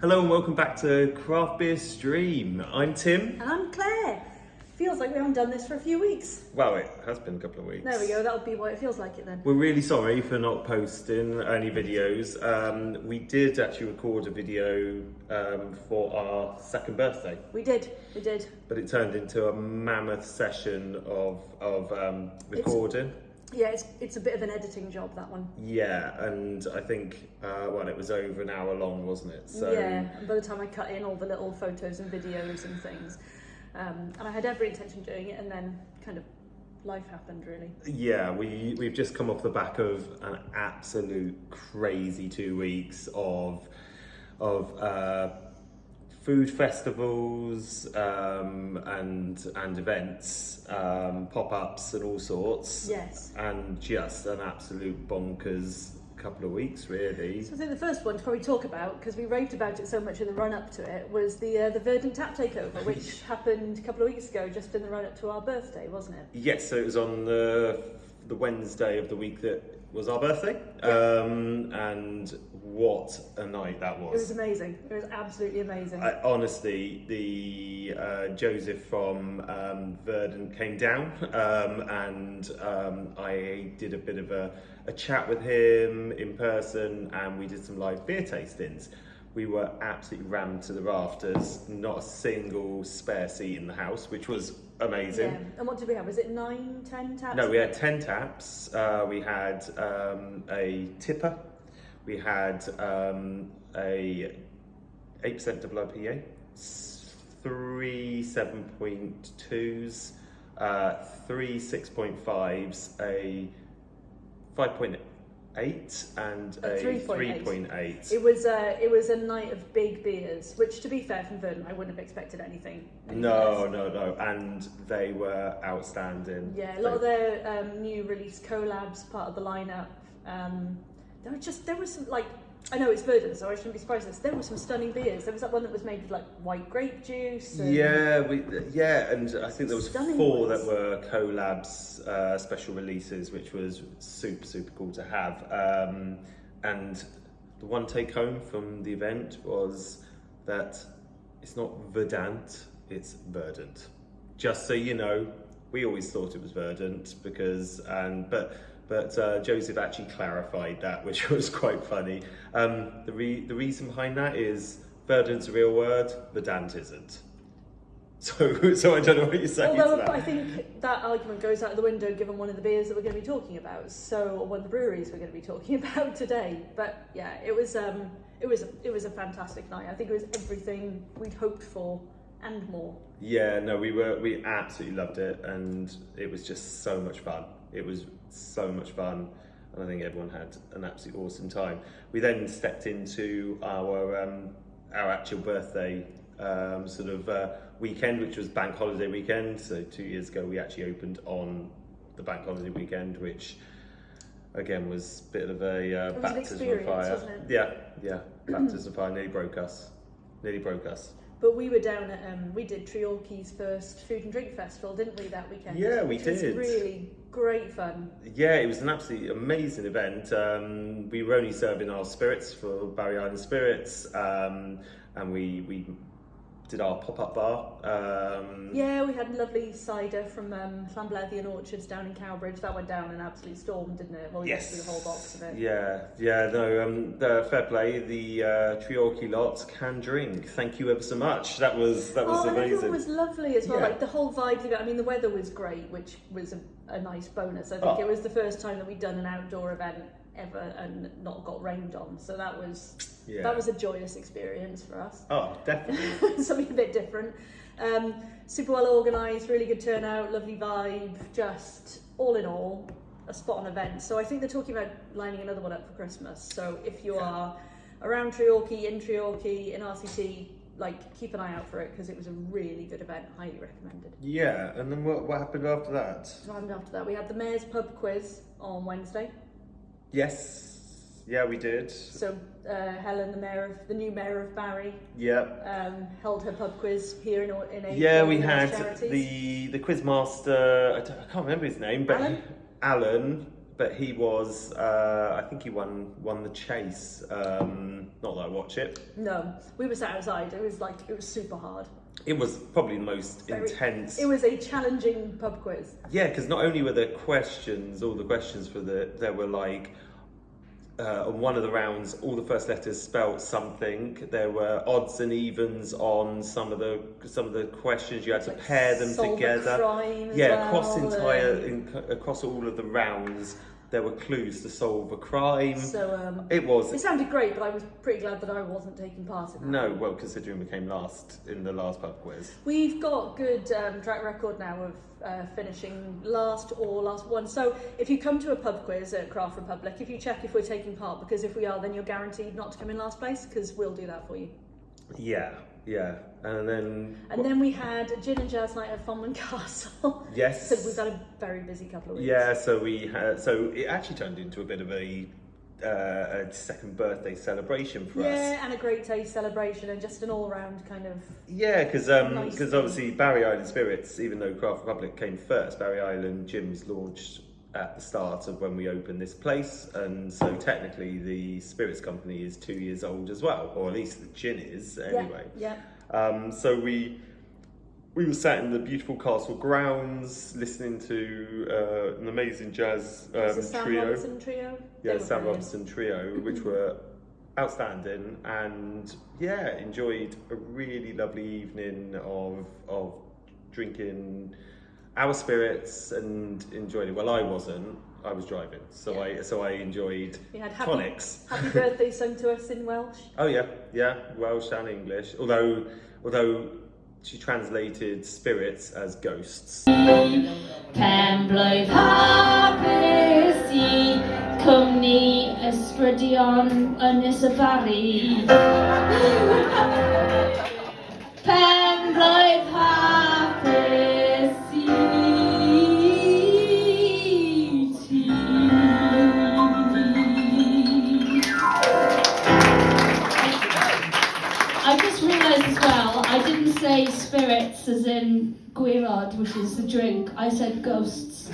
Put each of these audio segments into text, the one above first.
Hello and welcome back to Craft Beerstream. I'm Tim. And I'm Claire. Feels like we haven't done this for a few weeks. Well, it has been a couple of weeks. There we go, that'll be why it feels like it then. We're really sorry for not posting any videos. We did actually record a video for our second birthday. We did. But it turned into a mammoth session of recording. It's a bit of an editing job, that one. Yeah, and I think, it was over an hour long, wasn't it? So yeah, and by the time I cut in all the little photos and videos and things, and I had every intention of doing it, and then kind of life happened, really. Yeah, we've just come off the back of an absolute crazy 2 weeks of food festivals and events, pop-ups and all sorts. Yes. And just an absolute bonkers couple of weeks, really. So I think the first one to probably talk about, because we raved about it so much in the run-up to it, was the Verdant Tap takeover, which happened a couple of weeks ago, just in the run-up to our birthday, wasn't it? Yes, so it was on the Wednesday of the week that was our birthday, and what a night that was. It was amazing. It was absolutely amazing. Honestly, the Joseph from Verdant came down, and I did a bit of a chat with him in person, and we did some live beer tastings. We were absolutely rammed to the rafters, not a single spare seat in the house, which was amazing. Yeah. And what did we have? Was it 9, 10 taps? No, we had 10 taps. We had a tipper. We had a 8% double IPA, 3 7.2s, 3 6.5s, a 5.8 and a 3.8. It was a night of big beers, which, to be fair, from Verdant, I wouldn't have expected anything No, and they were outstanding. Yeah, a lot of their new release collabs, part of the lineup. There was some, like, I know it's Verdant, so I shouldn't be surprised at this. There were some stunning beers. There was that one that was made with like white grape juice. And and I think there was stunning 4 ones. that were collabs, special releases, which was super cool to have. And the one take home from the event was that it's not Verdant, it's Verdant. Just so you know, we always thought it was Verdant but Joseph actually clarified that, which was quite funny. The reason behind that is Verdant's a real word, Verdant isn't. So I don't know what you're saying to that. I think that argument goes out the window given one of the beers that we're going to be talking about. Or one of the breweries we're going to be talking about today. But yeah, it was a fantastic night. I think it was everything we'd hoped for and more. Yeah, no, we absolutely loved it, and it was just so much fun. It was so much fun, and I think everyone had an absolutely awesome time. We then stepped into our actual birthday weekend, which was bank holiday weekend. So 2 years ago we actually opened on the bank holiday weekend, which again was a bit of a baptism of fire. Wasn't it? Yeah, baptism of fire. Nearly broke us. But we were down at, we did Treorchy's first food and drink festival, didn't we, that weekend? Yeah, we did. did. It was really great fun. Yeah, it was an absolutely amazing event. We were only serving our spirits for Barry Island Spirits, and we did our pop-up bar. Yeah, we had lovely cider from Llanblethian Orchards down in Cowbridge. That went down an absolute storm, didn't it? Well, we went through the whole box of it. The fair play, the Treorchy lot can drink. Thank you ever so much. That was amazing. And everyone was lovely as well. Yeah. Like the whole vibe of it. I mean, the weather was great, which was a nice bonus. I think it was the first time that we'd done an outdoor event ever and not got rained on. So that was a joyous experience for us. Oh, definitely. Something a bit different. Super well organised, really good turnout, lovely vibe, just all in all a spot on event. So I think they're talking about lining another one up for Christmas. So if you are around Treorchy, in RCT, like, keep an eye out for it, because it was a really good event, highly recommended. Yeah, and then what happened after that? What happened after that? We had the Mayor's Pub quiz on Wednesday. Yes, yeah, we did. So Helen, the new mayor of Barry, held her pub quiz here in a Yeah, we had charities. the quiz master. I can't remember his name, but Alan? Alan but he was, I think he won the chase. Not that I watch it. No, we were sat outside. It was super hard. It was probably the most intense. It was a challenging pub quiz. Yeah, because not only were there questions, all the questions there were like, on one of the rounds, all the first letters spelt something. There were odds and evens on some of the questions. You had to pair them together. Crime Across all of the rounds, there were clues to solve a crime. So it sounded great, but I was pretty glad that I wasn't taking part in that. No, well, considering we came last in the last pub quiz. We've got good track record now of finishing last or last one. So if you come to a pub quiz at Craft Republic, if you check if we're taking part, because if we are, then you're guaranteed not to come in last place, because we'll do that for you. Yeah. And then we had a gin and jazz night at Fonman Castle. Yes. So we've had a very busy couple of weeks. Yeah, so it actually turned into a bit of a second birthday celebration for us. Yeah, and a great taste celebration, and just an all-round kind of... Yeah, because obviously Barry Island Spirits, even though Craft Republic came first, Barry Island Gin was launched at the start of when we opened this place, and so technically the spirits company is 2 years old as well, or at least the gin is anyway. Yeah. So we were sat in the beautiful castle grounds listening to an amazing jazz Sam Robinson trio. Yeah, Sam Robinson trio, which were outstanding, and enjoyed a really lovely evening of drinking our spirits and enjoyed it. Well, I wasn't. I was driving, so I enjoyed tonics. Happy birthday sung to us in Welsh. Oh yeah, Welsh and English. Although she translated spirits as ghosts. Pen-blwydd hapus I cwmni ysbrydion Ynys y Bari. Pen-blwydd hapus I just realised as well, I didn't say spirits as in gwirod, which is the drink. I said ghosts.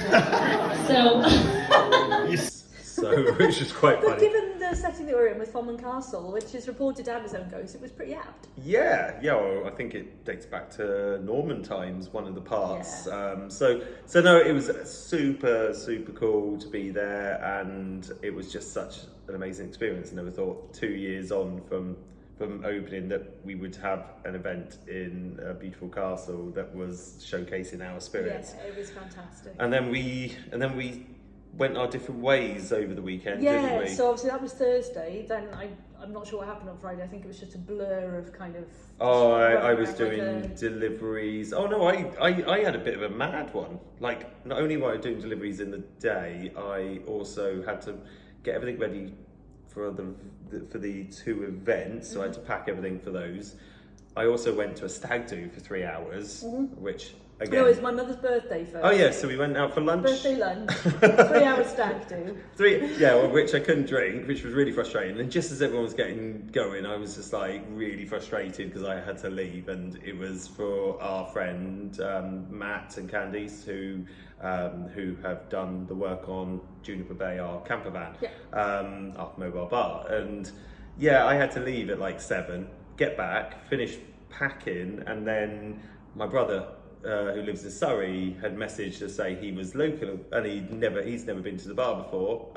Which is quite funny. But given the setting that we're in with Fonman Castle, which is reported to have its own ghost, it was pretty apt. Yeah. Well, I think it dates back to Norman times, one of the parts. Yeah. So no, it was super cool to be there, and it was just such an amazing experience. I never thought 2 years on from opening that we would have an event in a beautiful castle that was showcasing our spirits. Yeah, it was fantastic. And then we went our different ways over the weekend, didn't we? So obviously that was Thursday. Then I'm not sure what happened on Friday. I think it was just a blur of kind of... Oh, I was doing deliveries. Oh no, I had a bit of a mad one. Like, not only were I doing deliveries in the day, I also had to get everything ready for the two events, so I had to pack everything for those. I also went to a stag do for 3 hours, which again... No, it was my mother's birthday first. Oh yeah, so we went out for lunch. Birthday lunch, 3 hours stag do. Which I couldn't drink, which was really frustrating. And just as everyone was getting going, I was just like really frustrated because I had to leave, and it was for our friend Matt and Candice who have done the work on Juniper Bay, our camper van, our mobile bar. And I had to leave at like 7, get back, finish packing, and then my brother, who lives in Surrey, had messaged to say he was local and he's never been to the bar before,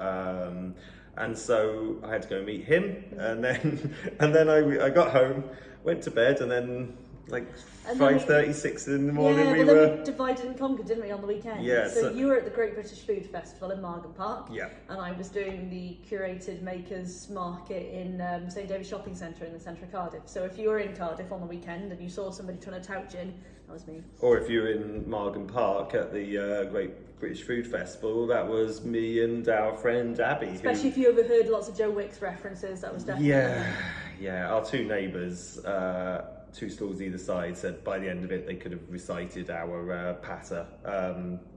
and so I had to go meet him, and then I got home, went to bed, and then like 5:36 in the morning we divided and conquered, didn't we, on the weekend? Yeah. So you were at the Great British Food Festival in Margam Park. Yeah. And I was doing the curated makers market in St David's Shopping Centre in the centre of Cardiff. So if you were in Cardiff on the weekend and you saw somebody trying to tout gin, that was me. Or if you were in Margam Park at the Great British Food Festival, that was me and our friend Abby. Especially if you overheard lots of Joe Wicks references, that was definitely... Yeah. Our two neighbours, 2 stalls either side, said by the end of it they could have recited our patter. I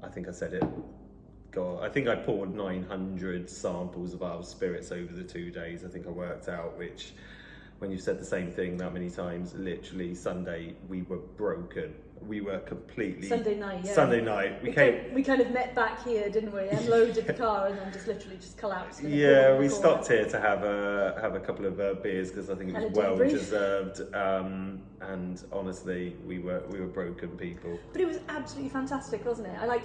think I said it. God, I think I poured 900 samples of our spirits over the 2 days. I think I worked out, which, when you've said the same thing that many times, literally Sunday we were broken. we were completely Sunday night. Yeah. Sunday night. We kind of met back here, didn't we? Unloaded the car and then just literally collapsed. Yeah, we stopped here to have a couple of beers because I think it was well deserved. And honestly, we were broken people. But it was absolutely fantastic, wasn't it?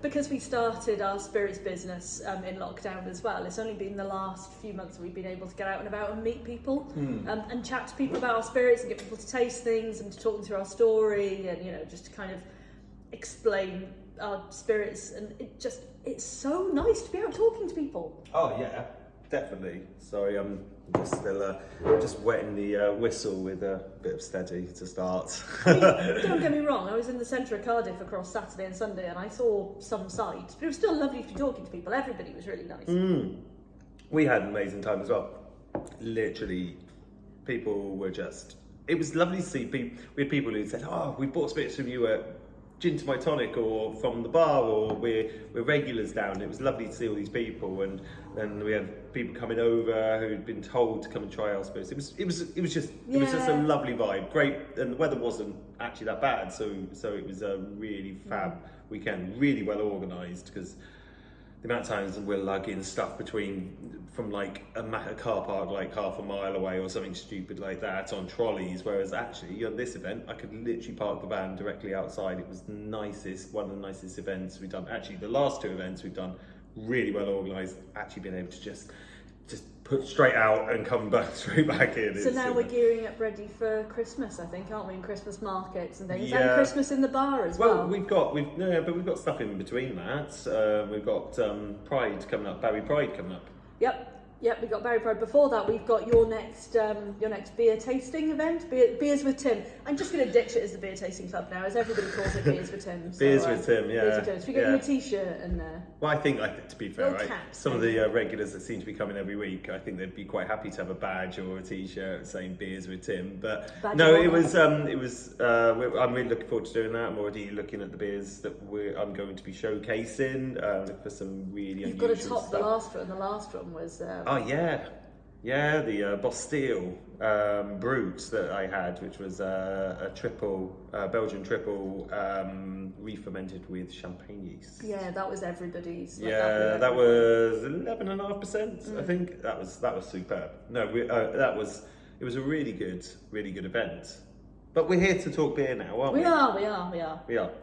Because we started our spirits business in lockdown as well. It's only been the last few months that we've been able to get out and about and meet people and chat to people about our spirits and get people to taste things and to talk them through our story and just to kind of explain our spirits. And it's so nice to be out talking to people. Oh yeah, definitely. Sorry, I'm just still just wetting the whistle with a bit of steady to start. I mean, don't get me wrong, I was in the centre of Cardiff across Saturday and Sunday and I saw some sights, but it was still lovely to be talking to people. Everybody was really nice. We had an amazing time as well. Literally, people were just... It was lovely to see people. We had people who said, "Oh, we bought spirits from you at Gin to My Tonic or from the bar, or we're regulars down." It was lovely to see all these people, and then we had people coming over who'd been told to come and try our spirits. It was just a lovely vibe. Great, and the weather wasn't actually that bad, so it was a really fab weekend. Really well organised, because the amount of times we're lugging stuff from like a car park like half a mile away or something stupid like that on trolleys, whereas actually on this event I could literally park the van directly outside. It was one of the nicest events we've done. Actually, the last two events we've done really well organised. Actually being able to just put straight out and come back straight back in. So now we're gearing up ready for Christmas, I think, aren't we? And Christmas markets and things, yeah. And Christmas in the bar as well. Well, we've got stuff in between that. We've got Pride coming up, Barry Pride coming up. Yep, we've got Barry Pride. Before that, we've got your next beer tasting event, Beers with Tim. I'm just going to ditch it as the beer tasting club now, as everybody calls it, Beers with Tim. So, Beers with Tim, yeah. Beers with Tim. So we get you a T-shirt and well, I think, to be fair, right, caps, some of the regulars that seem to be coming every week, I think they'd be quite happy to have a badge or a T-shirt saying Beers with Tim. But I'm really looking forward to doing that. I'm already looking at the beers that I'm going to be showcasing. Looking for some really You've unusual got to top stuff. the last one. The last one was. The Bastille Brut that I had, which was a triple, Belgian triple, re-fermented with champagne yeast. Yeah, that was everybody's. That was 11.5%. I think that was superb. No, it was a really good event. But we're here to talk beer now, aren't we? We are.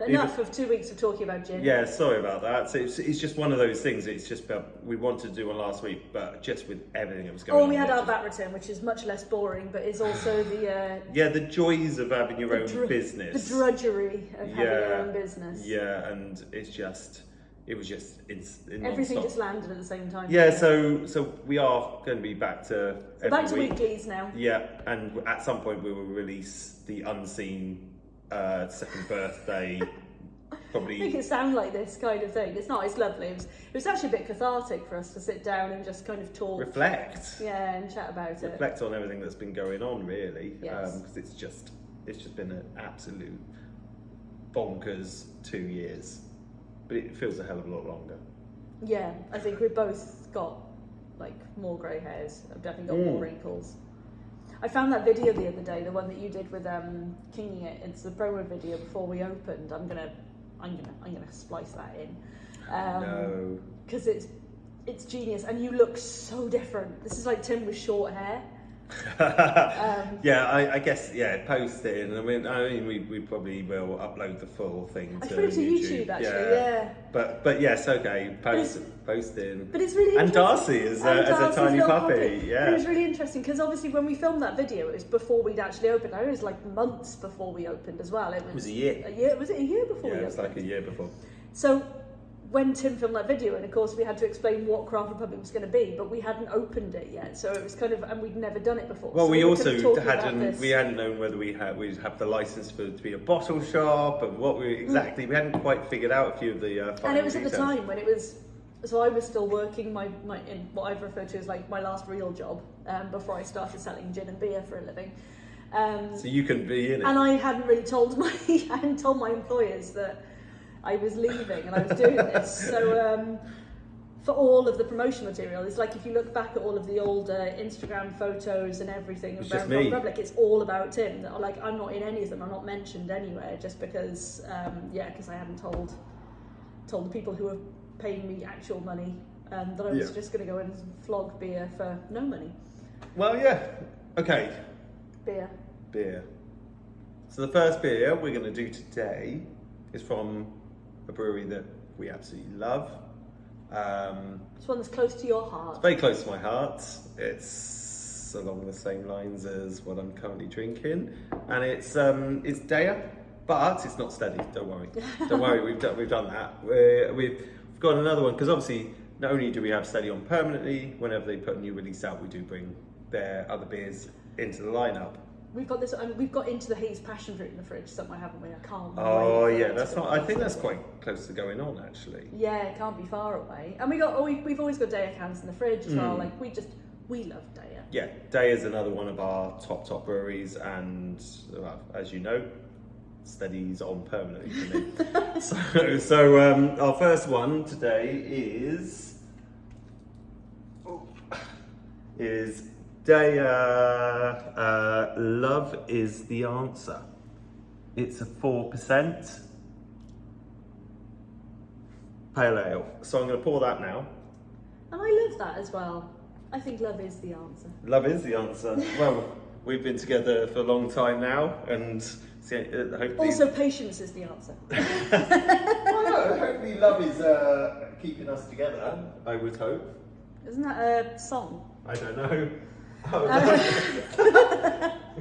Enough of 2 weeks of talking about gin. Yeah, sorry about that. So it's just one of those things. It's just we wanted to do one last week, but just with everything that was going on. We had our VAT return, which is much less boring, but is also the... the joys of having your own business. The drudgery of having your own business. Yeah, and it was just everything just landed at the same time. Yeah, so we are going to be back to weeklies now. Yeah, and at some point we will release the unseen second birthday. Probably make it sound like this kind of thing. It's not. It's lovely. It was actually a bit cathartic for us to sit down and just kind of talk, reflect, and chat about it. Reflect on everything that's been going on, really. Yes. Because it's just been an absolute bonkers 2 years. But it feels a hell of a lot longer. Yeah, I think we've both got more grey hairs. I've definitely got more wrinkles. I found that video the other day, the one that you did with Kinging It. It's the promo video before we opened. I'm gonna splice that in. No. Because it's genius, and you look so different. This is like Tim with short hair. I guess post it, and I mean we probably will upload the full thing to YouTube actually. But yes, okay, post in. But it's really and Darcy as a tiny puppy. Yeah, it was really interesting because obviously when we filmed that video, it was before we'd actually opened. It was like months before we opened as well. It was a year. Was it a year before? Yeah, we it was opened? like a year before. So when Tim filmed that video, and of course we had to explain what Craft Republic was going to be, but we hadn't opened it yet, so it was and we'd never done it before. Well, so we also we hadn't known whether we'd have the license to be a bottle shop and what we hadn't quite figured out a few of the final and it was details. at the time when it was. So I was still working my in what I've referred to as my last real job before I started selling gin and beer for a living. So you couldn't be in it. And I hadn't really told my employers that I was leaving and I was doing this. So for all of the promotion material. It's like if you look back at all of the old Instagram photos and everything of just Brown me. Republic, it's all about Tim. Like, I'm not in any of them. I'm not mentioned anywhere, just because, because I hadn't told the people who were paying me actual money that I was just going to go and flog beer for no money. Well, yeah. Okay. Beer. So the first beer we're going to do today is from a brewery that we absolutely love. It's one that's close to your heart. It's very close to my heart. It's along the same lines as what I'm currently drinking, and it's Deya, but it's not steady. Don't worry. Don't worry. We've done that. We've got another one, because obviously not only do we have steady on permanently, whenever they put a new release out, we do bring their other beers into the lineup. We've got this. We've got Into the Haze passion fruit in the fridge somewhere, haven't we? I can't. Oh wait yeah, for it that's to not. come I think out. that's quite close to going on actually. Yeah, it can't be far away. And we've always got Deya cans in the fridge as well. Like we love Deya. Yeah, Deya is another one of our top breweries, and as you know, steady's on permanently for me. so our first one today is Deya. Love is the answer. It's a 4% pale ale. So I'm going to pour that now. And I love that as well. I think love is the answer. Love is the answer. Well, we've been together for a long time now, and hopefully... Also, patience is the answer. Well, hopefully love is keeping us together, I would hope. Isn't that a song? I don't know.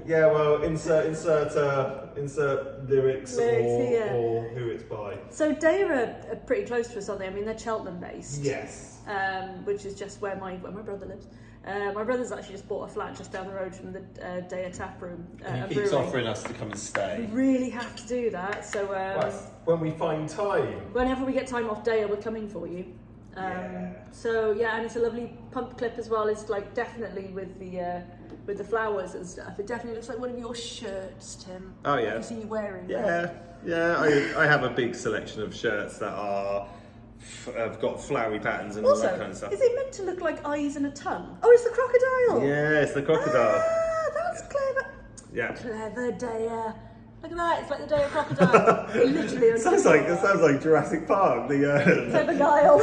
Yeah, well, insert lyrics or who it's by. So Deya are pretty close to us, aren't they? I mean, they're Cheltenham-based. Yes. Which is just where my brother lives. My brother's actually just bought a flat just down the road from the Deya taproom. And he keeps offering us to come and stay. We really have to do that. So when we find time. whenever we get time off Deya, we're coming for you. So yeah, and it's a lovely pump clip as well. It's like definitely with the flowers and stuff. It definitely looks like one of your shirts, Tim. Oh yeah. I've seen you wearing. Yeah. I have a big selection of shirts that have got flowery patterns and all that kind of stuff. Is it meant to look like eyes and a tongue? Oh, it's the crocodile. Yeah, it's the crocodile. Ah, that's clever. Yeah. Clever Deya. Look at that, it's like the Deya crocodile. It literally sounds like Jurassic Park. The Clever Guile.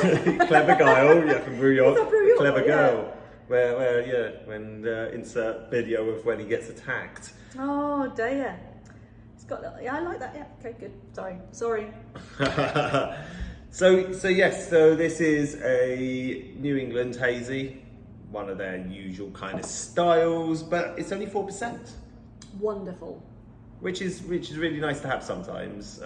Clever Guile, yeah, from Brew York. Is that Brew York? Clever Yeah. Girl. Where when insert video of when he gets attacked. Oh, Deya. It's got. Yeah, I like that. Yeah. Okay, good. Sorry. So yes, so this is a New England hazy, one of their usual kind of styles, but it's only 4%. Wonderful. Which is really nice to have sometimes.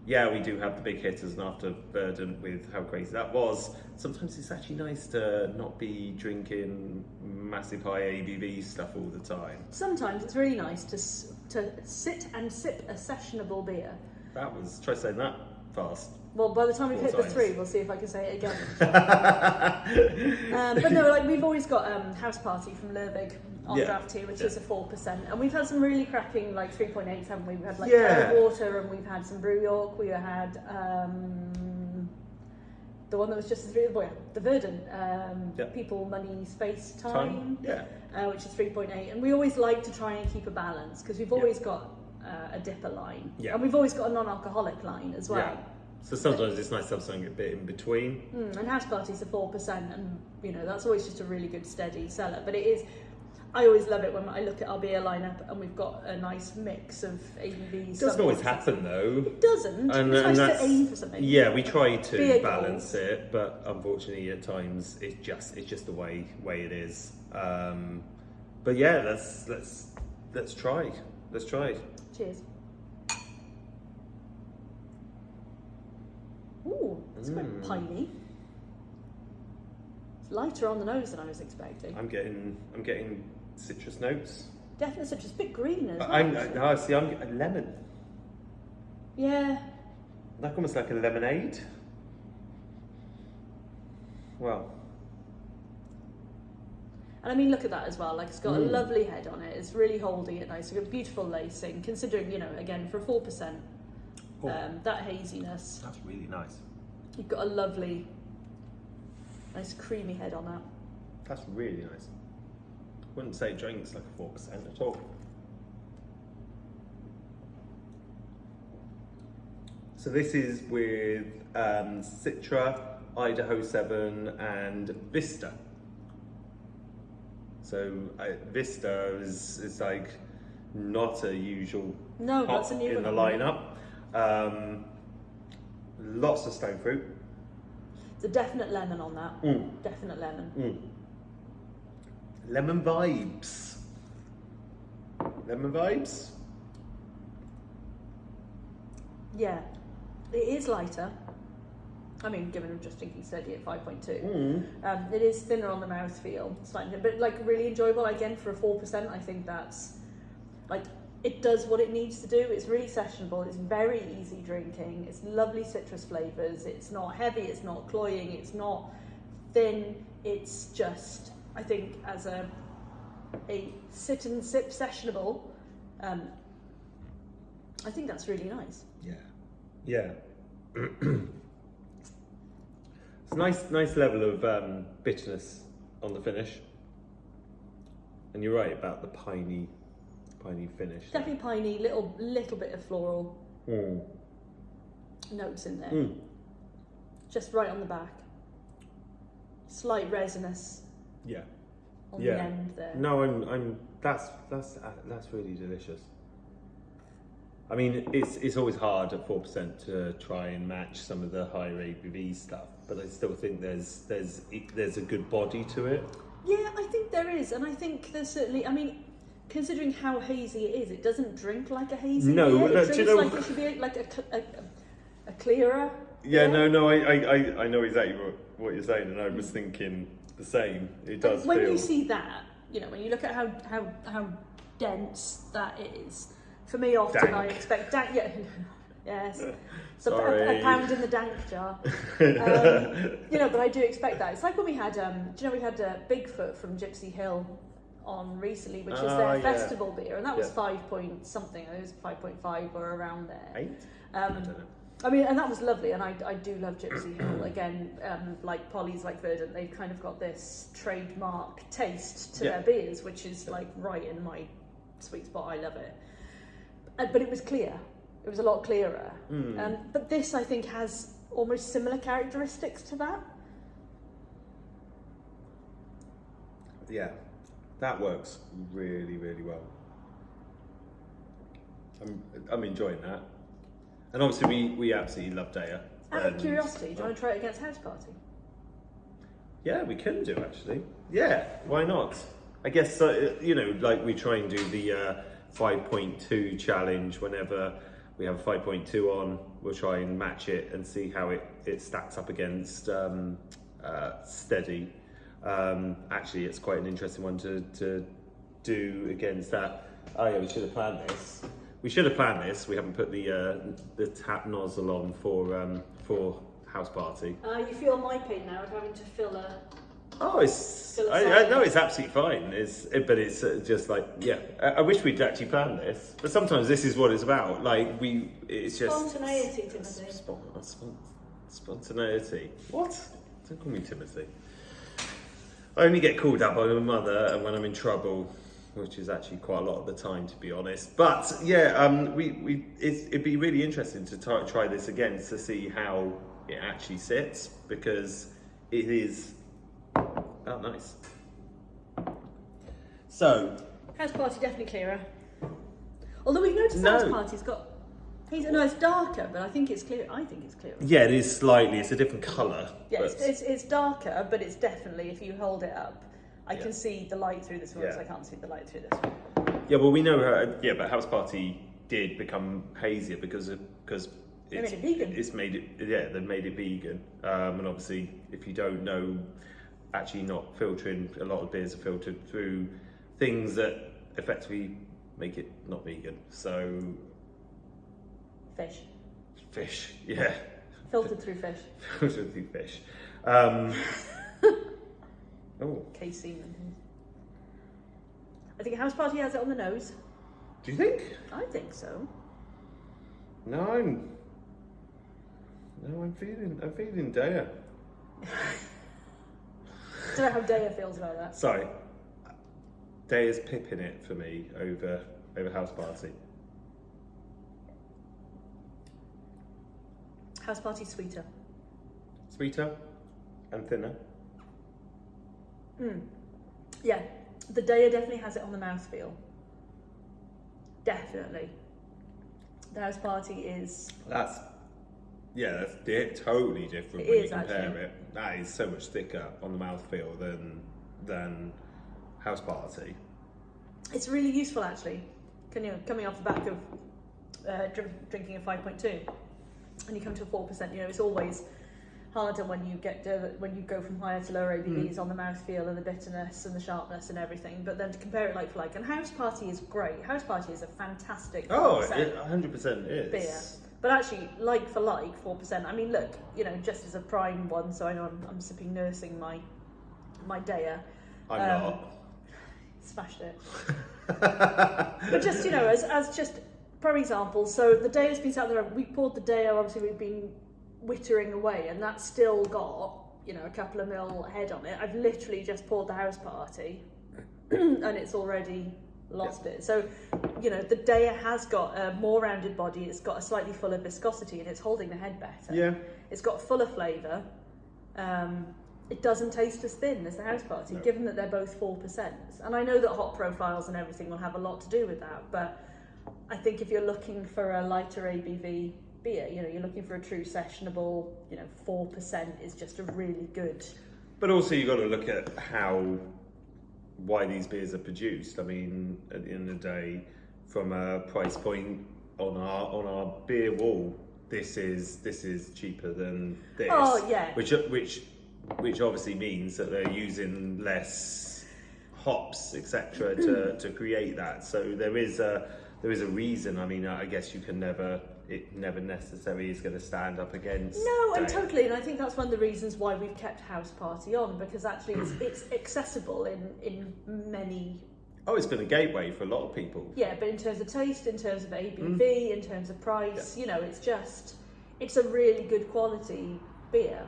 Yeah, we do have the big hitters, and after Verdant with how crazy that was, sometimes it's actually nice to not be drinking massive high ABV stuff all the time. Sometimes it's really nice to sit and sip a sessionable beer. Try saying that fast. Well, by the time we've 4 hit the times. 3, we'll see if I can say it again. But no, like we've always got House Party from Lervig on draft here, which is a 4%, and we've had some really cracking like 3.8s, haven't we? We've had like Water, and we've had some Brew York. We had the one that was just the Verdant, People, Money, Space, Time, which is 3.8, and we always like to try and keep a balance because we've always got a dipper line, and we've always got a non-alcoholic line as well. Yeah. So sometimes it's nice to have something a bit in between. And House Party's a 4%, and that's always just a really good steady seller. But it is, I always love it when I look at our beer lineup and we've got a nice mix of ABVs. It doesn't always happen though. It doesn't. And it's nice to aim for something. Yeah, we try to Beer balance it, but unfortunately at times it's just the way it is. But yeah, let's try. Let's try. Cheers. Ooh, it's quite piney. It's lighter on the nose than I was expecting. I'm getting citrus notes. Definitely citrus, a bit green as well. I'm getting lemon. Yeah. Like almost like a lemonade. Well. And I mean, look at that as well. Like it's got a lovely head on it. It's really holding it nice. It's got beautiful lacing. Considering, again for 4%, that haziness. That's really nice. You've got a lovely Nice creamy head on that. That's really nice. Wouldn't say it drinks like a 4% at all. So this is with Citra, Idaho 7 and Vista. So Vista is like not a usual that's a new in the one. lineup. Lots of stone fruit. It's a definite lemon on that. Definite lemon. Lemon vibes. Lemon vibes? Yeah, it is lighter. I mean, given I'm just drinking steady at 5.2. It is thinner on the mouthfeel, slightly, but like really enjoyable. Again, for a 4%, I think that's like, it does what it needs to do. It's really sessionable. It's very easy drinking. It's lovely citrus flavours. It's not heavy. It's not cloying. It's not thin. It's just, I think, as a sit and sip sessionable, I think that's really nice. Yeah. It's a nice level of bitterness on the finish. And you're right about the piney finish. Definitely piney, little bit of floral notes in there. Just right on the back. Slight resinous. Yeah. On the end there. No, I'm that's really delicious. I mean, it's always hard at 4% to try and match some of the higher ABV stuff, but I still think there's a good body to it. Yeah, I think there is, and I think there's certainly. I mean, considering how hazy it is, it doesn't drink like a hazy beer. It drinks like it should be like a clearer. Yeah, beer. No, I know exactly what you're saying, and I was thinking the same. It does. When you see that, when you look at how dense that is. For me, often dank. I expect dank. Yeah, yes. So Sorry. a pound in the dank jar. But I do expect that. It's like when we had, we had Bigfoot from Gypsy Hill on recently, which is their festival beer, and that was 5 point something. It was 5.5 or around there. 8. I don't know. I mean, and that was lovely, and I do love Gypsy Hill. Again, like Polly's, like Verdant, they've kind of got this trademark taste to their beers, which is like right in my sweet spot. I love it. But it was clear. It was a lot clearer. But this, I think, has almost similar characteristics to that. Yeah, that works really, really well. I'm enjoying that. And obviously we absolutely love Deya. Out of curiosity, do you want to try it against House Party? Yeah, we can do actually. Yeah, why not? I guess, like we try and do the 5.2 challenge whenever we have a 5.2 on, we'll try and match it and see how it stacks up against steady. Actually, it's quite an interesting one to do against that. Oh yeah, we should have planned this. We haven't put the tap nozzle on for House Party. You feel my pain now of having to fill a... Oh, I know it's absolutely fine. But it's just like, I wish we'd actually planned this. But sometimes this is what it's about. Like it's just spontaneity, Timothy. Spontaneity. What? Don't call me Timothy. I only get called that by my mother, and when I'm in trouble, which is actually quite a lot of the time, to be honest. But it'd be really interesting to try this again to see how it actually sits, because it is. Oh, nice. So, House Party definitely clearer. Although we've noticed House Party's got... it's darker, but I think it's clear. I think it's clearer. Yeah, it is slightly. It's a different colour. Yeah, it's darker, but it's definitely, if you hold it up, I can see the light through this one, so I can't see the light through this one. Yeah, well, we know her. Yeah, but House Party did become hazier because they made it vegan. They made it vegan. And obviously, if you don't know, actually not filtering, a lot of beers are filtered through things that effectively make it not vegan. So fish, yeah, filtered through fish. Filtered through fish. Casein. I think House Party has it on the nose. Do you think? I think so. No, I'm feeling Deya. don't know how Deya feels about that. Sorry. Deya's pipping it for me over House Party. House Party's sweeter. Sweeter and thinner. Yeah, the Deya definitely has it on the mouthfeel. Definitely. The House Party is... That's totally different It when is, you compare actually. it. That is so much thicker on the mouthfeel than House Party. It's really useful actually. Coming off the back of drinking a 5.2 and you come to a 4%, it's always harder when you go from higher to lower ABVs on the mouthfeel and the bitterness and the sharpness and everything. But then to compare it like for like, and House Party is great. House Party is a fantastic 4% It 100% is. beer. But actually, like for like, 4%. I mean, look, just as a prime one, so I know I'm sipping nursing my Deya. I'm not. Smashed it. But just, as just prime example, so the Deya's been sat there, we poured the Deya, obviously we've been wittering away, and that's still got, a couple of mil head on it. I've literally just poured the House Party, and it's already lost it. So, the Deya has got a more rounded body, it's got a slightly fuller viscosity, and it's holding the head better. Yeah. It's got fuller flavour. It doesn't taste as thin as the House Party, given that they're both 4%. And I know that hop profiles and everything will have a lot to do with that, but I think if you're looking for a lighter ABV beer, you're looking for a true sessionable, 4% is just a really good... But also you've got to look at why these beers are produced. I mean, at the end of the day, from a price point on our beer wall, this is cheaper than this. Oh, yeah. Which obviously means that they're using less hops, etc., to create that. So there is a reason. I mean, I guess it never necessarily is going to stand up against. No, and totally, and I think that's one of the reasons why we've kept House Party on, because actually it's accessible in many. Oh, it's been a gateway for a lot of people. Yeah, but in terms of taste, in terms of ABV, in terms of price, it's a really good quality beer.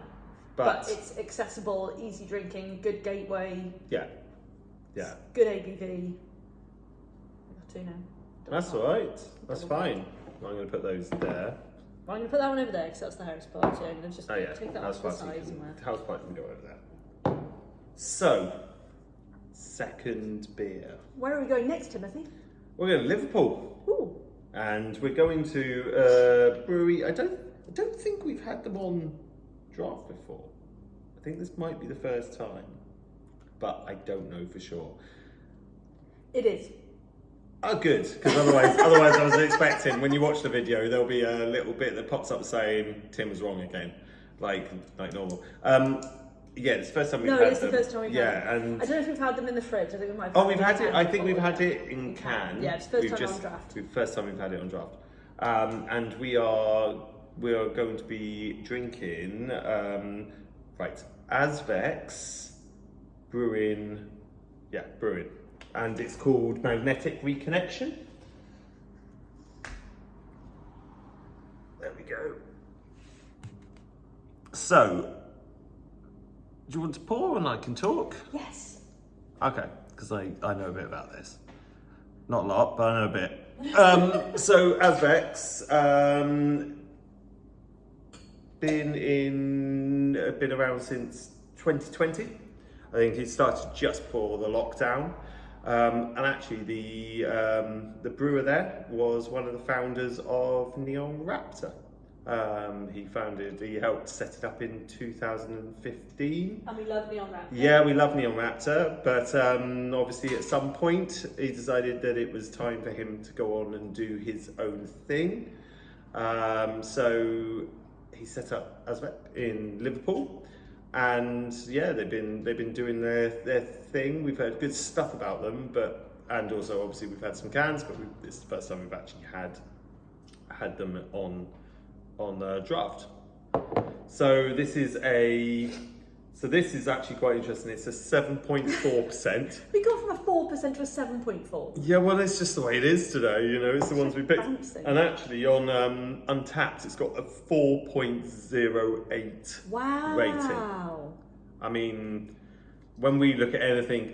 But it's accessible, easy drinking, good gateway. Yeah. Good ABV. Got two now. That's all right. That's fine. I'm going to put those there. Well, I'm going to put that one over there because that's the House Party. I'm going to just take that House off the Party side somewhere. House Party can go over there. So, second beer. Where are we going next, Timothy? We're going to Liverpool. Ooh. And we're going to a brewery. I don't think we've had them on draft before. I think this might be the first time, but I don't know for sure. It is. Oh, good, because otherwise I was expecting when you watch the video there'll be a little bit that pops up saying Tim was wrong again, like normal. Yeah, it's the first time we've had them. No, it's the first time we've had them. Yeah, and I don't know if we've had them in the fridge. I think we might. Oh, we've had it. I think we've had it in can. Yeah, it's the first time on draft. First time we've had it on draft, and we are going to be drinking Azvex Brewing. Yeah, Brewing. And it's called Magnetic Reconnection. There we go. So, do you want to pour and I can talk? Yes. Okay, because I know a bit about this. Not a lot, but I know a bit. So, Azvex, been around since 2020. I think it started just before the lockdown. And actually, the brewer there was one of the founders of Neon Raptor. He helped set it up in 2015. And we love Neon Raptor. Yeah, we love Neon Raptor, but obviously at some point he decided that it was time for him to go on and do his own thing. So he set up Azvex in Liverpool. And yeah, they've been doing their thing. We've heard good stuff about them, and also obviously we've had some cans, but this is the first time we've actually had them on draft. So this is actually quite interesting. It's a 7.4%. We got from a 4% to a 7.4. Yeah, well, it's just the way it is today. It's the ones we picked. Fancy. And actually on Untapped, it's got a 4.08 Wow. rating. I mean, when we look at anything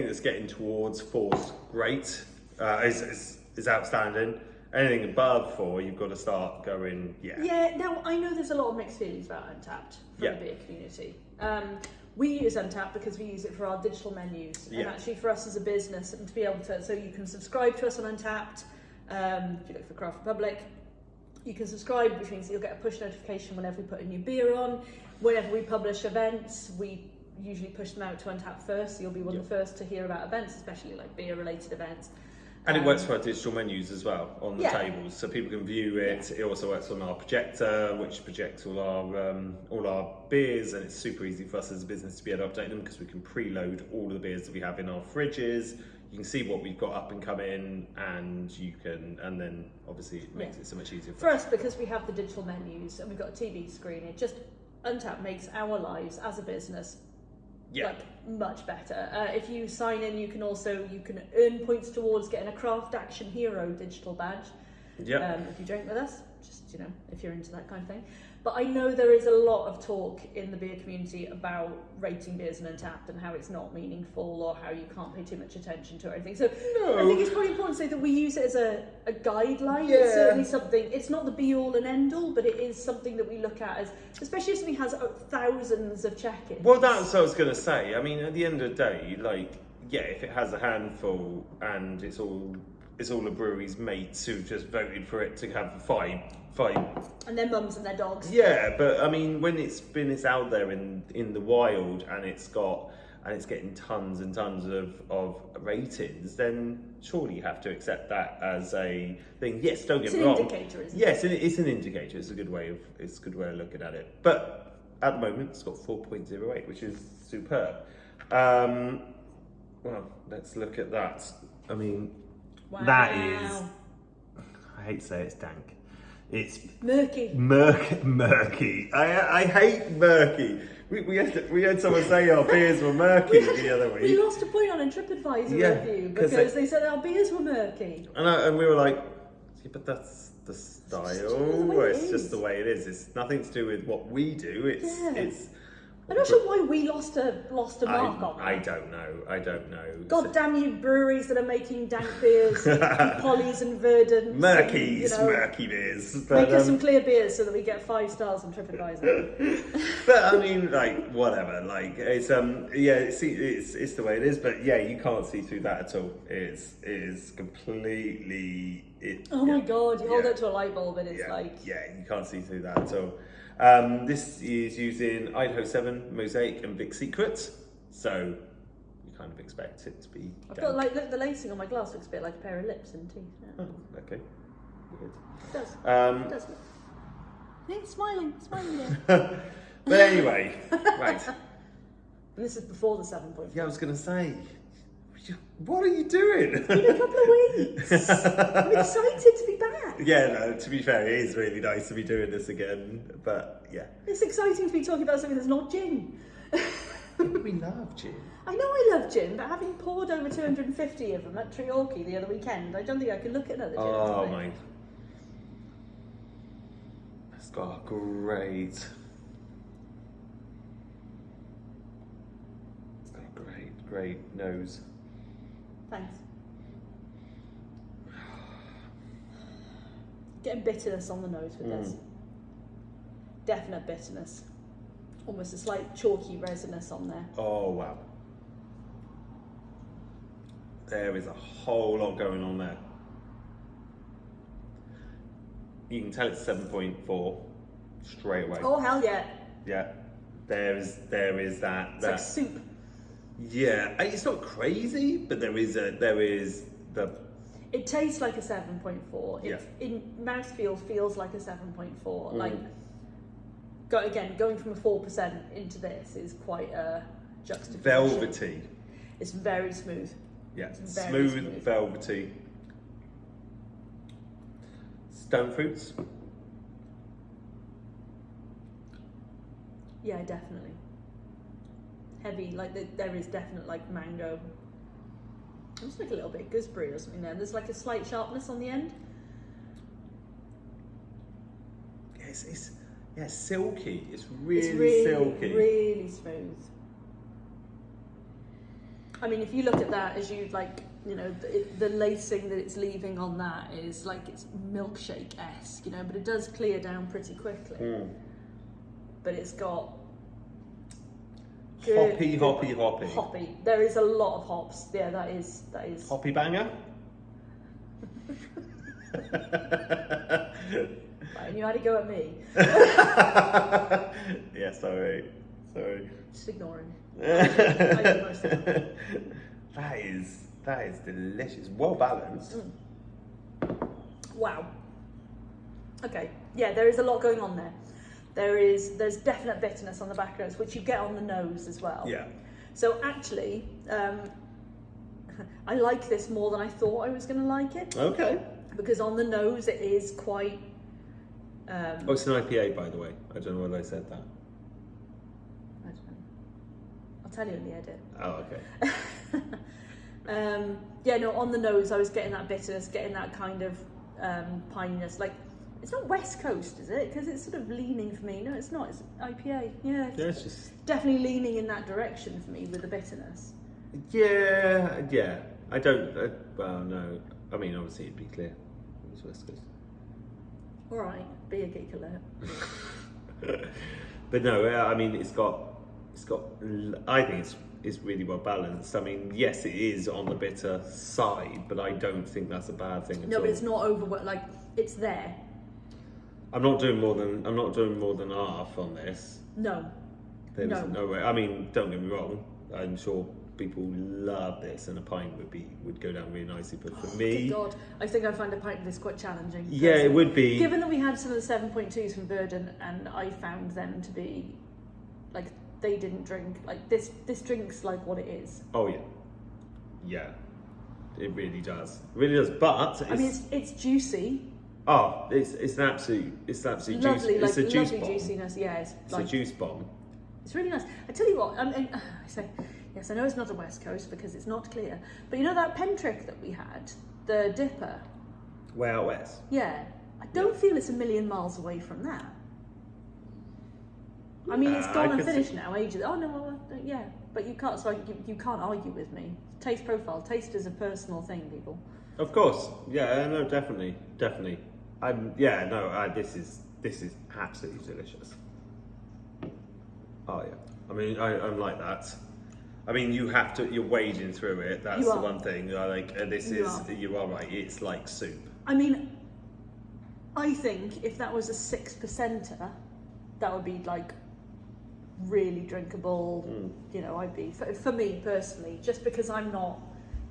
that's getting towards 4's great, is outstanding. Anything above 4, you've got to start going, Yeah, now I know there's a lot of mixed feelings about Untapped from the beer community. We use Untapped because we use it for our digital menus, and actually for us as a business, and to be able to, so you can subscribe to us on Untapped. If you look for Craft Republic, you can subscribe, which means you'll get a push notification whenever we put a new beer on. Whenever we publish events, we usually push them out to Untapped first, so you'll be one of the first to hear about events, especially like beer-related events. And it works for our digital menus as well on the tables, so people can view it. It also works on our projector, which projects all our beers, and it's super easy for us as a business to be able to update them because we can preload all of the beers that we have in our fridges. You can see what we've got up and coming, and then obviously it makes it so much easier for us because we have the digital menus and we've got a TV screen. It just Untapped makes our lives as a business much better. If you sign in, you can earn points towards getting a Craft Action Hero digital badge. If you drink with us, just if you're into that kind of thing. But I know there is a lot of talk in the beer community about rating beers in Untapped and how it's not meaningful or how you can't pay too much attention to it or anything. So I think it's probably important to say that we use it as a guideline. It's certainly something, it's not the be all and end all, but it is something that we look at as, especially as something has thousands of check-ins. Well, that's what I was going to say. I mean, at the end of the day, if it has a handful and it's all the brewery's mates who just voted for it to have five. And their mums and their dogs. Yeah, but I mean, when it's out there in the wild and it's getting tons and tons of ratings, then surely you have to accept that as a thing. Yes, don't get me wrong. It's an indicator, isn't it? Yes, it's an indicator. It's a good way of looking at it. But at the moment, it's got 4.08, which is superb. Well, let's look at that. I mean, that is. I hate to say it's dank. It's murky. Murky. I hate murky. We had someone say our beers were murky the other week. We lost a point on a TripAdvisor review because they said our beers were murky. And we were like, but that's the style. It's just the way it is. It's nothing to do with what we do. It's. I'm not sure why we lost a mark on that. I don't know. God damn you breweries that are making dank beers, Polly's and Verdant. Murky beers. But, make us some clear beers so that we get 5 stars on TripAdvisor. But I mean, whatever. It's it's the way it is. But you can't see through that at all. It is completely. My God! You hold it to a light bulb and it's you can't see through that at all. This is using Idaho 7, Mosaic and Vic Secret, so you kind of expect it to be. I've got look, the lacing on my glass looks a bit like a pair of lips and teeth. Yeah. Oh, okay. Weird. It does. It does. Yeah, smiling there. But anyway, right. And this is before the 7.5. Yeah, I was going to say, what are you doing? It's been a couple of weeks. I'm excited to be back. Yeah, no, to be fair, it is really nice to be doing this again, but yeah. It's exciting to be talking about something that's not gin. We love gin. I know I love gin, but having poured over 250 of them at Treorchy the other weekend, I don't think I can look at another gin. Oh, my. It's got a great nose. Thanks. Getting bitterness on the nose with this. Definite bitterness. Almost a slight chalky resinous on there. Oh, wow. There is a whole lot going on there. You can tell it's 7.4 straight away. Oh, hell yeah. Yeah. There is that. It's like soup. Yeah, it's not crazy, but there is the. It tastes like a 7.4. Yeah. In mouthfeel feels like a 7.4. Like, going from a 4% into this is quite a juxtaposition. Velvety. It's very smooth. Yeah, smooth, velvety. Stone fruits. Yeah, definitely. Heavy, there is definite mango. It's like a little bit gooseberry or something there. There's a slight sharpness on the end. It's silky. It's really silky. Really smooth. I mean, if you look at that as you like, you know, the lacing that it's leaving on that is like it's milkshake-esque, you know, but it does clear down pretty quickly. But it's got good, hoppy. There is a lot of hops. Yeah, that is. Hoppy banger. Right, and you had to go at me. Yeah, sorry. Just ignore him. That is delicious. Well balanced. Wow. Okay. Yeah, there is a lot going on there. There's definite bitterness on the back notes, which you get on the nose as well. Yeah. So actually, I like this more than I thought I was going to like it. Okay. Because on the nose it is quite... it's an IPA, by the way. I don't know whether I said that. I don't know. I'll tell you in the edit. Oh, okay. Yeah, no, on the nose I was getting that bitterness, getting that kind of pininess. Like, it's not West Coast, is it? Because it's sort of leaning for me. No, it's not. It's IPA. Yeah, It's just... definitely leaning in that direction for me with the bitterness. Yeah. I don't... well, no. I mean, obviously it'd be clear. It's West Coast. All right, be a geek alert. But no, I mean, it's got. I think it's really well balanced. I mean, yes, it is on the bitter side, but I don't think that's a bad thing at all. No, but it's not over. Like, it's there. I'm not doing more than half on this. No. There's no way. I mean, don't get me wrong. I'm sure people love this, and a pint would go down really nicely. But for me, good God, I think I find a pint of this quite challenging. Yeah, it would be. Given that we had some of the 7.2s from Verdun, and I found them to be like they didn't drink like this. This drinks like what it is. Oh yeah. It really does. It really does. But I mean, it's juicy. Oh, it's an absolute Lovely, juice. like It's a juice lovely bomb. juiciness. Yeah, it's a juice bomb. It's really nice. I tell you what, I say, yes, I know it's not a West Coast because it's not clear, but you know that Pentrick that we had, the dipper? Way out west. Yeah. I don't feel it's a million miles away from that. I mean, it's gone and finished now, ages. Oh, no, yeah. But you can't, so you can't argue with me. Taste profile. Taste is a personal thing, people. Of course. Yeah, no, definitely. This is absolutely delicious. Oh yeah. I mean, I'm like that. I mean, you're wading through it. That's the one thing. You are right. It's like soup. I mean, I think if that was a 6%er, that would be like really drinkable. You know, I'd be for me personally, just because I'm not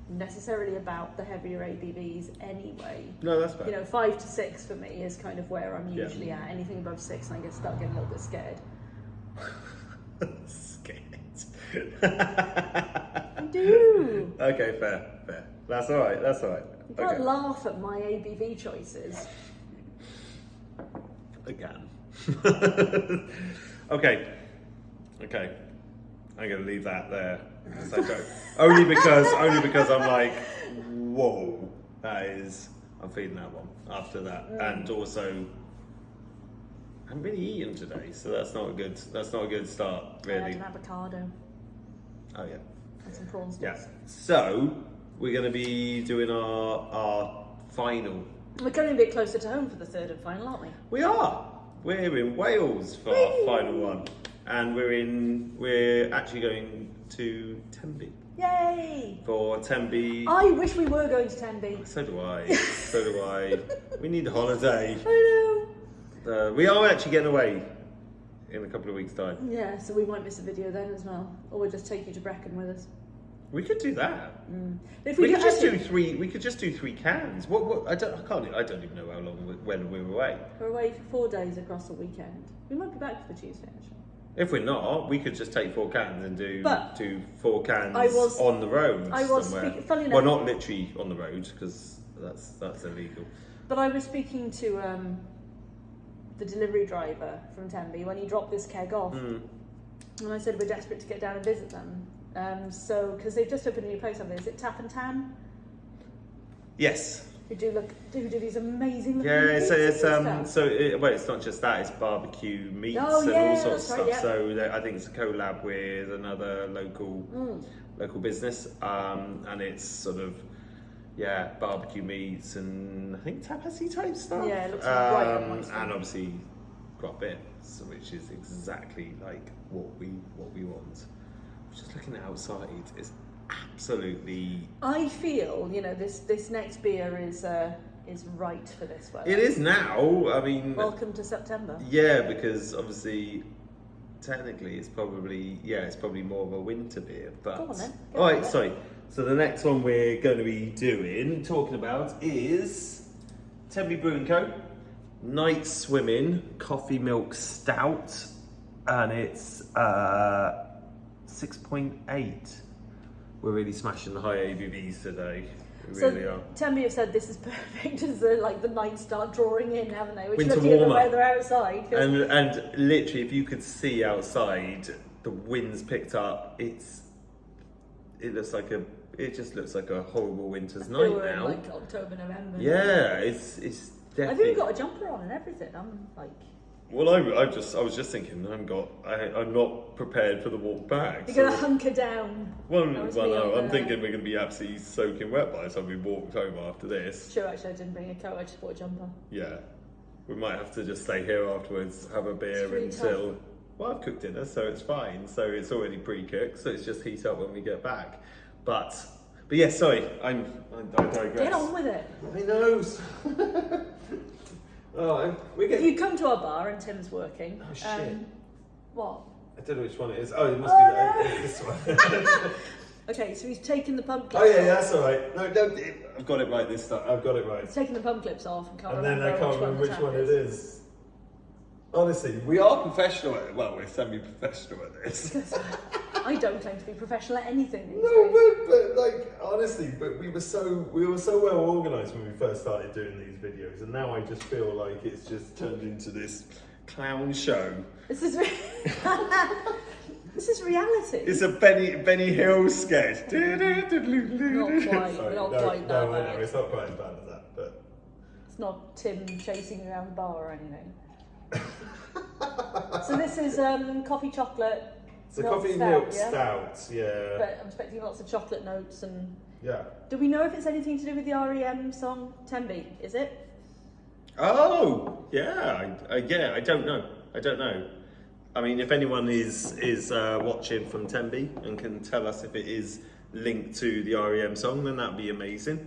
necessarily about the heavier ABVs anyway. No, that's fair. You know, 5 to 6 for me is kind of where I'm usually at. Anything above 6, and I start getting a little bit scared. Scared. I do. Okay, fair. That's all right. You can't laugh at my ABV choices. Again. Okay. I'm gonna leave that there. Only because I'm like, whoa, I'm feeling that one after that, and also I'm really eating today, so that's not a good start, really. I had an avocado. Oh yeah. And some prawn sticks. Yeah. So we're going to be doing our final. We're coming a bit closer to home for the third and final, aren't we? We are. We're in Wales for our final one, and we're actually going to Tenby. Yay! For Tenby. I wish we were going to Tenby. So do I. We need a holiday. I know. We are actually getting away in a couple of weeks' time. Yeah, so we might miss a video then as well, or we'll just take you to Brecon with us. We could do that. If We could just do 3. We could just do 3 cans. What? I don't even know how long when we're away. We're away for 4 days across the weekend. We might be back for the Tuesday actually. If we're not, we could just take 4 cans and do 4 cans on the road somewhere. Funny enough, well, not literally on the road because that's illegal. But I was speaking to the delivery driver from Tenby when he dropped this keg off, and I said we're desperate to get down and visit them. So because they've just opened a new place, haven't they? Is it Tap and Tan? Yes. Who do these amazing looking Yeah, so it's stuff. it's not just that; it's barbecue meats and all sorts of stuff. Right, yeah. So I think it's a collab with another local local business, and it's sort of barbecue meats and I think tapasy type stuff. Yeah, it looks right up my street. And obviously craft beer, which is exactly like what we want. Just looking outside is absolutely. I feel this next beer is right for this weather. It is now. I mean, welcome to September. Yeah, because obviously, technically, it's probably more of a winter beer. But go on then. All right, sorry. So the next one we're going to be talking about is Tenby Brewing Co. Night Swimming Coffee Milk Stout, and it's 6.8. We're really smashing the high ABVs today. We really are. Tenby have said this is perfect as the nights start drawing in, haven't they? Which Winter looking at the warmer. weather outside. And literally, if you could see outside, the wind's picked up. It just looks like a horrible winter's night we're now. in like October, November. Yeah, it's definitely. I've even got a jumper on and everything. I'm like. Well, I was just thinking, I'm not prepared for the walk back. You're gonna hunker down. I'm thinking we're gonna be absolutely soaking wet by the time we walked home after this. Sure, actually, I didn't bring a coat. I just bought a jumper. Yeah, we might have to just stay here afterwards, have a beer really until. Well, I've cooked dinner, so it's fine. So it's already pre-cooked, so it's just heat up when we get back. But yeah, sorry, I digress. Get on with it. I know. If you come to our bar and Tim's working. Oh shit. What? I don't know which one it is. Oh, it must be this one. Okay, so he's taken the pump clips Oh yeah, off. that's all right. No, I've got it right this time. I've got it right. He's taken the pump clips off and can't And then I can't remember which one it it is. Honestly, we are professional at it. Well, we're semi-professional at this. I don't claim to be professional at anything these No, days. but like honestly, we were so well organised when we first started doing these videos, and now I just feel like it's just turned into this clown show. This is reality. It's a Benny Hill sketch. Not quite. Sorry, Not no, quite that no, I bad. know it's not quite as bad as that, but It's not Tim chasing you around the bar or anything. So this is coffee chocolate. it's a coffee milk stout. Yeah. But I'm expecting lots of chocolate notes and. Yeah. Do we know if it's anything to do with the REM song Tenby? Is it? Oh, yeah. I don't know. I mean, if anyone is watching from Tenby and can tell us if it is linked to the REM song, then that'd be amazing.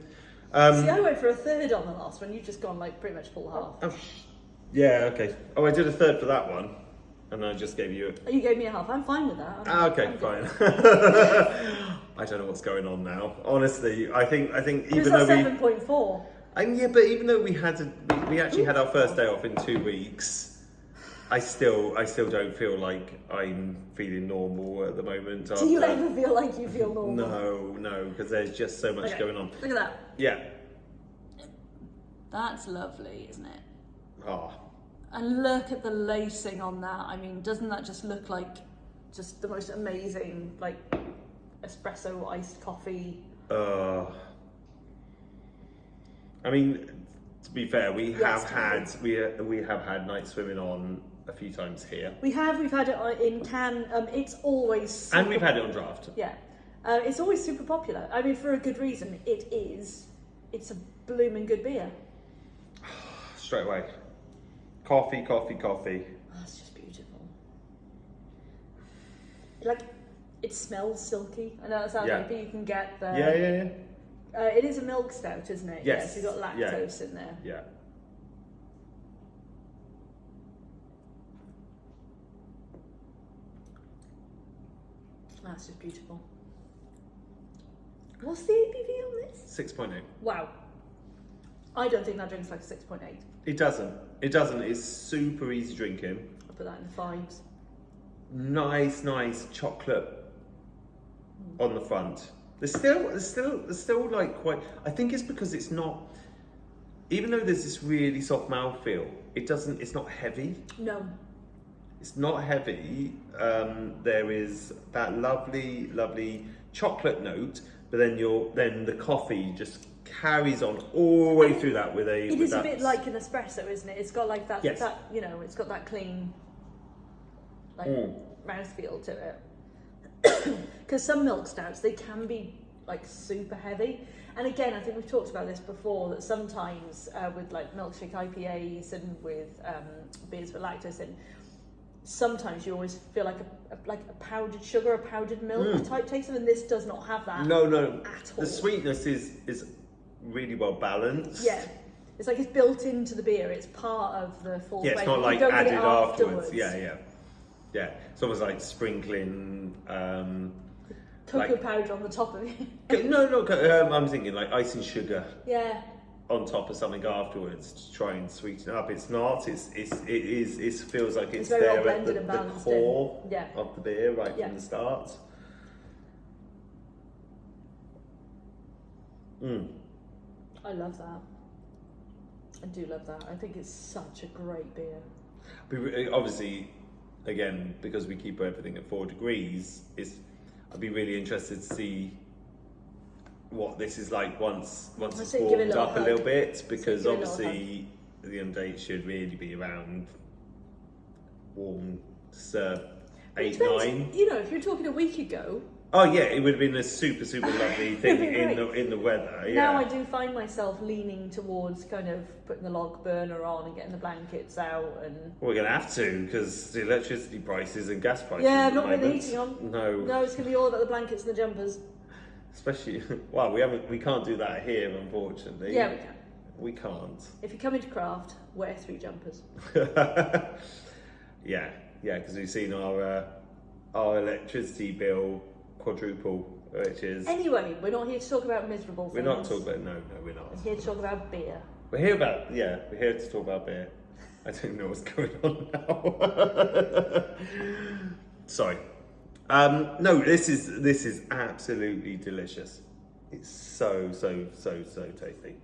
See, I went for a third on the last one. You've just gone like pretty much full half. Oh, yeah. Okay. Oh, I did a third for that one, and I just gave you. You gave me a half. I'm fine with that. Okay, fine. I don't know what's going on now. Honestly, I think It even was though like 7.4. but even though we actually had our first day off in 2 weeks, I still don't feel like I'm feeling normal at the moment. Do you ever feel like you feel normal? No, because there's just so much going on. Look at that. Yeah. That's lovely, isn't it? Oh. And look at the lacing on that. I mean, doesn't that just look like just the most amazing, like, espresso iced coffee? I mean, to be fair, we have had night swimming on a few times here. We've had it in can. It's always And we've had it on draft. Yeah, it's always super popular. I mean, for a good reason. It's a blooming good beer. Straight away. Coffee. Oh, that's just beautiful. Like, it smells silky. I know that sounds like you can get the. Yeah. It is a milk stout, isn't it? Yes. You've got lactose in there. Yeah. That's just beautiful. What's the ABV on this? 6.8. Wow. I don't think that drink's like a 6.8. It doesn't. It's super easy drinking. I'll put that in the 5s. Nice chocolate on the front. There's still like quite. I think it's because it's not. Even though there's this really soft mouthfeel, it's not heavy. No. It's not heavy. There is that lovely chocolate note, but then the coffee just carries on all the way through that with a. It is a bit like an espresso, isn't it? It's got like that. Yes. It's got that clean, like mouthfeel to it. because some milk stouts, they can be like super heavy. And again, I think we've talked about this before, that sometimes with like milkshake IPAs and with beers with lactose in, sometimes you always feel like a powdered sugar, a powdered milk type taste, and this does not have that. No, at all. The sweetness is really well balanced. Yeah, it's like it's built into the beer. It's part of the full. Yeah, it's not like added afterwards. Yeah. It's almost like sprinkling cocoa powder on the top of it. No, I'm thinking like icing sugar. Yeah. On top of something afterwards to try and sweeten it up. It's not. It feels like it's very there well at blended and the balanced core in. of the beer right from the start. I love that. I do love that. I think it's such a great beer. But obviously, again, because we keep everything at 4 degrees, I'd be really interested to see what this is like once it's warmed up a little bit, because obviously the end date should really be around warm to serve 8, 9. You know, if you're talking a week ago. Oh yeah, it would have been a super lovely thing in the weather. Yeah. Now I do find myself leaning towards kind of putting the log burner on and getting the blankets out, and we're gonna have to, because the electricity prices and gas prices. Yeah, I'm not putting the heating on. No, it's gonna be all about the blankets and the jumpers. Especially, well, we can't do that here, unfortunately. Yeah, we can. We can't. If you come into Craft, wear 3 jumpers. yeah, because we've seen our electricity bill quadruple, which is. Anyway, we're not here to talk about miserable things. We're not talking about no, we're not. We're here to talk about beer. We're here to talk about beer. I don't know what's going on now. Sorry. No, this is absolutely delicious. It's so tasty.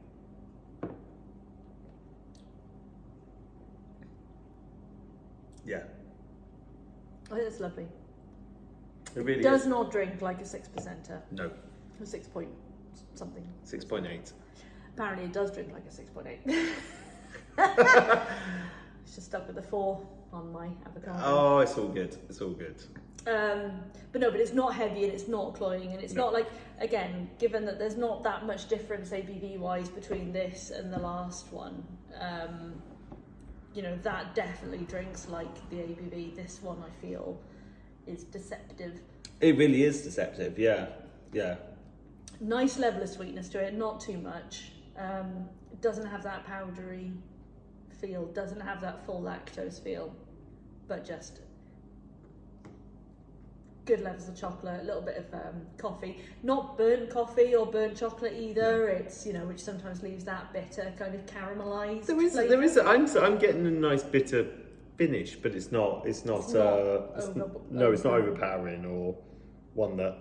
Yeah. I think it's lovely. It really does is. not drink like a 6%er. No. Or 6 point something. 6.8. Apparently it does drink like a 6.8. It's just stuck with the 4 on my avocado. Oh, it's all good. It's all good. But it's not heavy and it's not cloying, and it's not like, again, given that there's not that much difference ABV wise between this and the last one, you know, that definitely drinks like the ABV. This one I feel is deceptive. It really is deceptive, yeah. Nice level of sweetness to it, not too much. It doesn't have that powdery feel, doesn't have that full lactose feel, but just good levels of chocolate, a little bit of coffee, not burnt coffee or burnt chocolate either. It's, you know, which sometimes leaves that bitter kind of caramelized. There is. I'm getting a nice bitter finish, but it's not overpowering or one that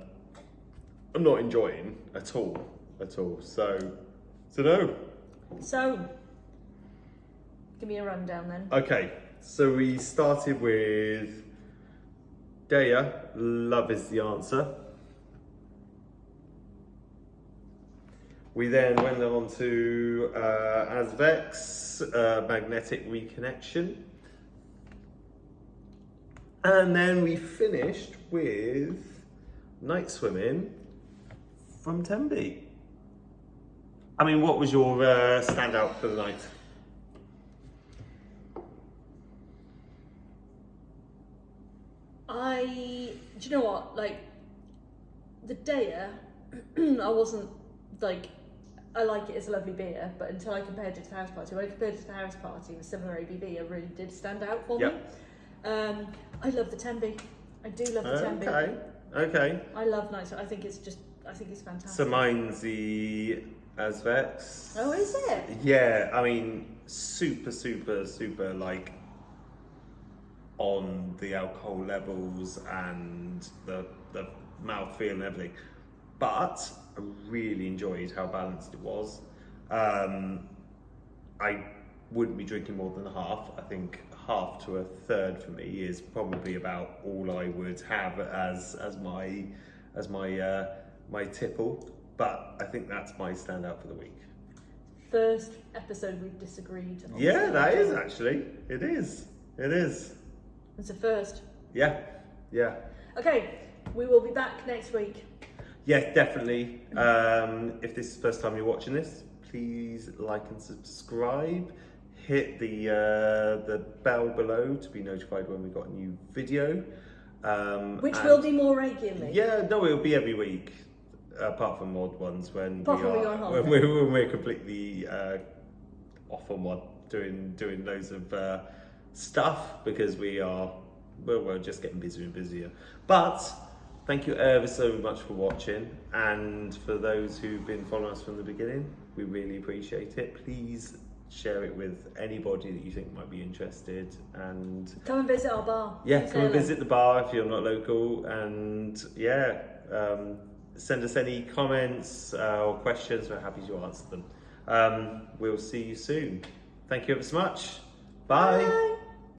I'm not enjoying at all. So no. So, give me a rundown then. Okay, so we started with Deya, love is the answer. We then went on to Azvex, magnetic reconnection. And then we finished with night swimming from Tenby. I mean, what was your standout for the night? Do you know what? Like, the Deya, I wasn't like, I like it as a lovely beer, but until I compared it to the house party, when I compared it to the house party with similar ABV, it really did stand out for me. I love the Tenby. I do love the Tenby. Okay. I love night. I think it's fantastic. So mine's the Azvex. Oh, is it? Yeah, I mean, super like on the alcohol levels and the mouthfeel and everything. But I really enjoyed how balanced it was. I wouldn't be drinking more than half. I think half to a third for me is probably about all I would have as my tipple. But I think that's my standout for the week. First episode we've disagreed on. Yeah, that is actually. It is. It's a first. Yeah. Okay, We will be back next week. Yes, definitely. If this is the first time you're watching this, please like and subscribe. Hit the bell below to be notified when we've got a new video. Which will be more regularly. Yeah, no, it'll be every week, apart from odd ones when we're completely off on one, doing loads of stuff because we're just getting busier and busier. But thank you ever so much for watching, and for those who've been following us from the beginning, we really appreciate it. Please share it with anybody that you think might be interested, and come and visit our bar. Yeah, come and visit the bar if you're not local, and send us any comments or questions. We're happy to answer them. We'll see you soon. Thank you ever so much. Bye.